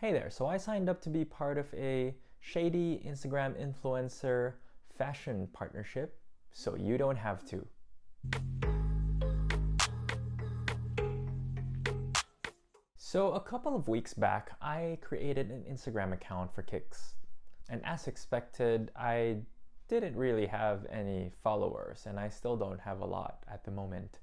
Hey there, so I signed up to be part of a shady Instagram influencer fashion partnership, so you don't have to. So a couple of weeks back, I created an Instagram account for kicks. And as expected, I didn't really have any followers, and I still don't have a lot at the moment.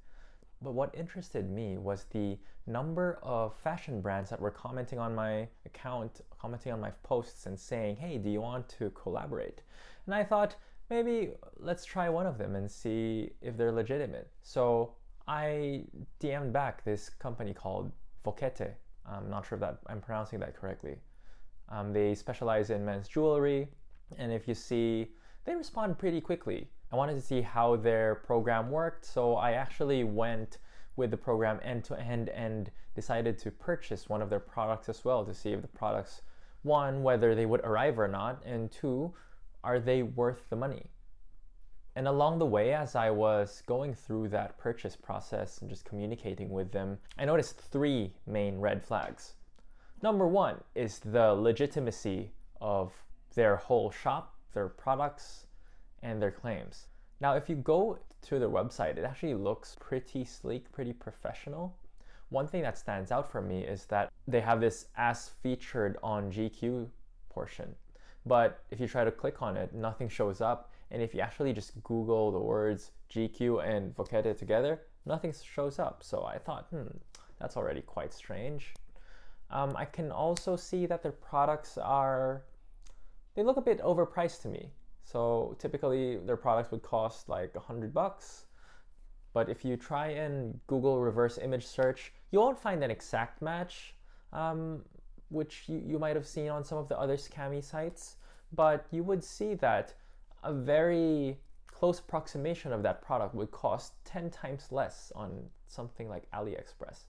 But what interested me was the number of fashion brands that were commenting on my account, commenting on my posts and saying, hey, do you want to collaborate? And I thought, maybe let's try one of them and see if they're legitimate. So I DM'd back this company called Vocete. I'm not sure if that I'm pronouncing that correctly. They specialize in men's jewelry, and if you see, they respond pretty quickly. I wanted to see how their program worked, so I actually went with the program end to end and decided to purchase one of their products as well to see if the products, one, whether they would arrive or not, and two, are they worth the money? And along the way, as I was going through that purchase process and just communicating with them, I noticed three main red flags. Number one is the legitimacy of their whole shop, their products, and their claims. Now, if you go to their website, it actually looks pretty sleek, pretty professional. One thing that stands out for me is that they have this as featured on GQ portion. But if you try to click on it, nothing shows up. And if you actually just Google the words GQ and Vocete together, nothing shows up. So I thought, that's already quite strange. I can also see that their products they look a bit overpriced to me. So typically their products would cost like $100. But if you try and Google reverse image search, you won't find an exact match, which you might have seen on some of the other scammy sites. But you would see that a very close approximation of that product would cost 10 times less on something like AliExpress.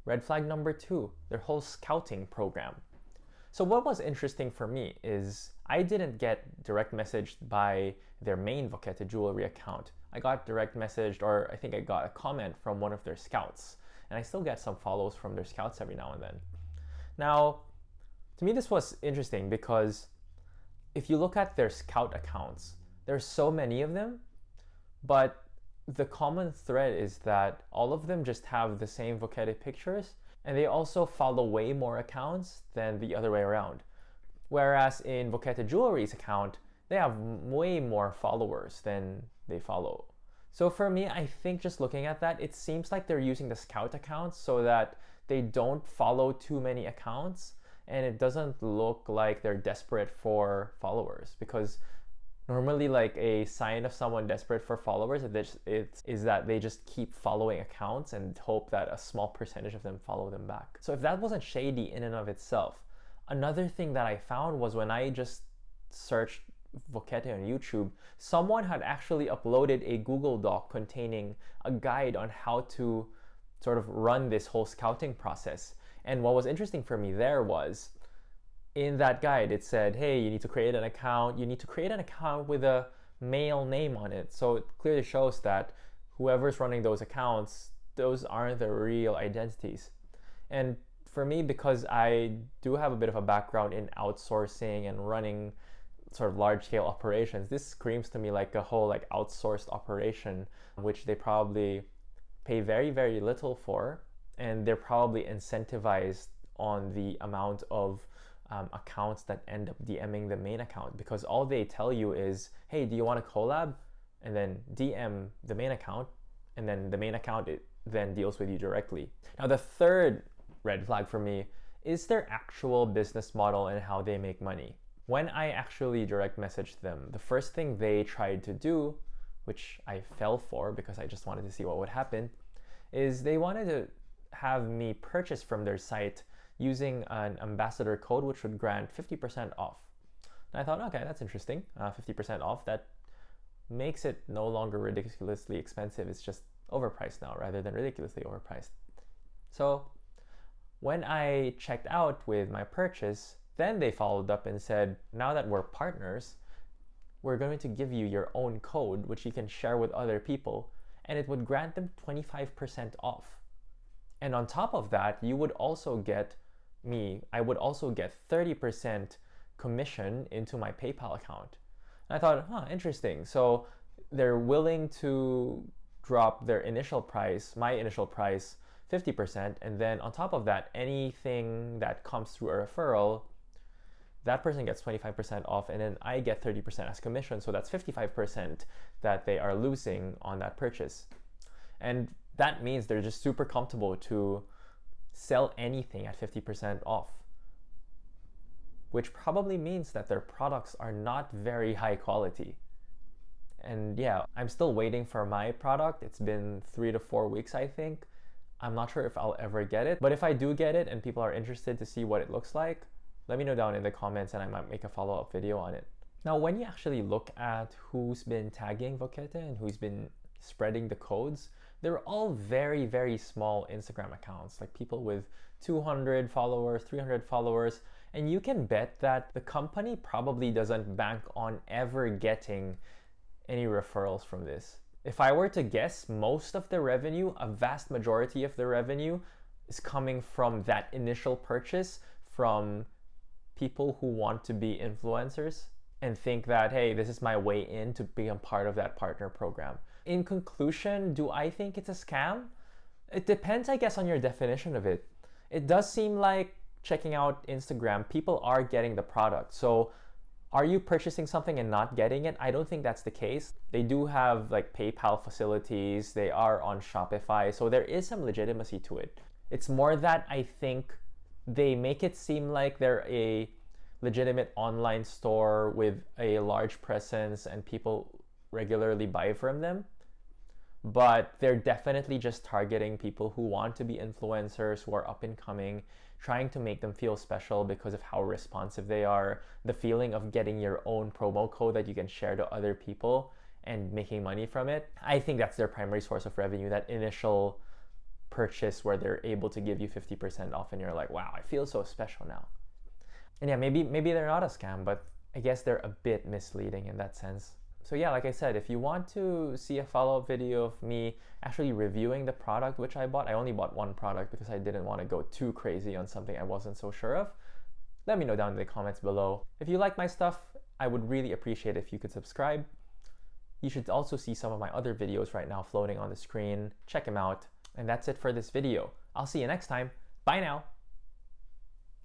Red flag number two, their whole scouting program. So what was interesting for me is I didn't get direct messaged by their main Vocete jewelry account. I got direct messaged, or I think I got a comment from one of their scouts. And I still get some follows from their scouts every now and then. Now, to me this was interesting because if you look at their scout accounts, there's so many of them, but the common thread is that all of them just have the same Vocete pictures, and they also follow way more accounts than the other way around. Whereas in Vocete Jewelry's account, they have way more followers than they follow. So for me, I think just looking at that, it seems like they're using the scout accounts so that they don't follow too many accounts, and it doesn't look like they're desperate for followers, because normally like a sign of someone desperate for followers is that they just keep following accounts and hope that a small percentage of them follow them back. So if that wasn't shady in and of itself, another thing that I found was when I just searched Vocete on YouTube, someone had actually uploaded a Google Doc containing a guide on how to sort of run this whole scouting process. And what was interesting for me there was, in that guide, it said, hey, you need to create an account. You need to create an account with a male name on it. So it clearly shows that whoever's running those accounts, those aren't the real identities. And for me, because I do have a bit of a background in outsourcing and running sort of large-scale operations, this screams to me like a whole like outsourced operation, which they probably pay very, very little for. And they're probably incentivized on the amount of accounts that end up DMing the main account, because all they tell you is, hey, do you want to collab? And then DM the main account, and then the main account then deals with you directly. Now, the third red flag for me is their actual business model and how they make money. When I actually direct messaged them, the first thing they tried to do, which I fell for because I just wanted to see what would happen, is they wanted to have me purchase from their site using an ambassador code which would grant 50% off. And I thought, okay, that's interesting. 50% off, that makes it no longer ridiculously expensive. It's just overpriced now rather than ridiculously overpriced. So when I checked out with my purchase, then they followed up and said, now that we're partners, we're going to give you your own code which you can share with other people, and it would grant them 25% off. And on top of that, you would also get me, I would also get 30% commission into my PayPal account. And I thought, interesting. So they're willing to drop their initial price, my initial price, 50%, and then on top of that, anything that comes through a referral, that person gets 25% off, and then I get 30% as commission. So that's 55% that they are losing on that purchase. And that means they're just super comfortable to sell anything at 50% off, which probably means that their products are not very high quality. And yeah, I'm still waiting for my product. It's been 3 to 4 weeks, I think. I'm not sure if I'll ever get it, but if I do get it and people are interested to see what it looks like, let me know down in the comments and I might make a follow-up video on it. Now, when you actually look at who's been tagging Vocete and who's been spreading the codes, they're all very, very small Instagram accounts, like people with 200 followers, 300 followers, and you can bet that the company probably doesn't bank on ever getting any referrals from this. If I were to guess, most of the revenue, a vast majority of the revenue, is coming from that initial purchase from people who want to be influencers and think that, hey, this is my way in to become part of that partner program. In conclusion, do I think it's a scam? It depends, I guess, on your definition of it. It does seem like, checking out Instagram, people are getting the product. So are you purchasing something and not getting it? I don't think that's the case. They do have like PayPal facilities. They are on Shopify. So there is some legitimacy to it. It's more that I think they make it seem like they're a legitimate online store with a large presence and people regularly buy from them. But they're definitely just targeting people who want to be influencers, who are up and coming, trying to make them feel special because of how responsive they are, the feeling of getting your own promo code that you can share to other people and making money from it. I think that's their primary source of revenue, that initial purchase where they're able to give you 50% off and you're like, wow, I feel so special now. And yeah, maybe they're not a scam, but I guess they're a bit misleading in that sense. So yeah, like I said, if you want to see a follow-up video of me actually reviewing the product which I bought, I only bought one product because I didn't want to go too crazy on something I wasn't so sure of, let me know down in the comments below. If you like my stuff, I would really appreciate it if you could subscribe. You should also see some of my other videos right now floating on the screen. Check them out. And that's it for this video. I'll see you next time. Bye now.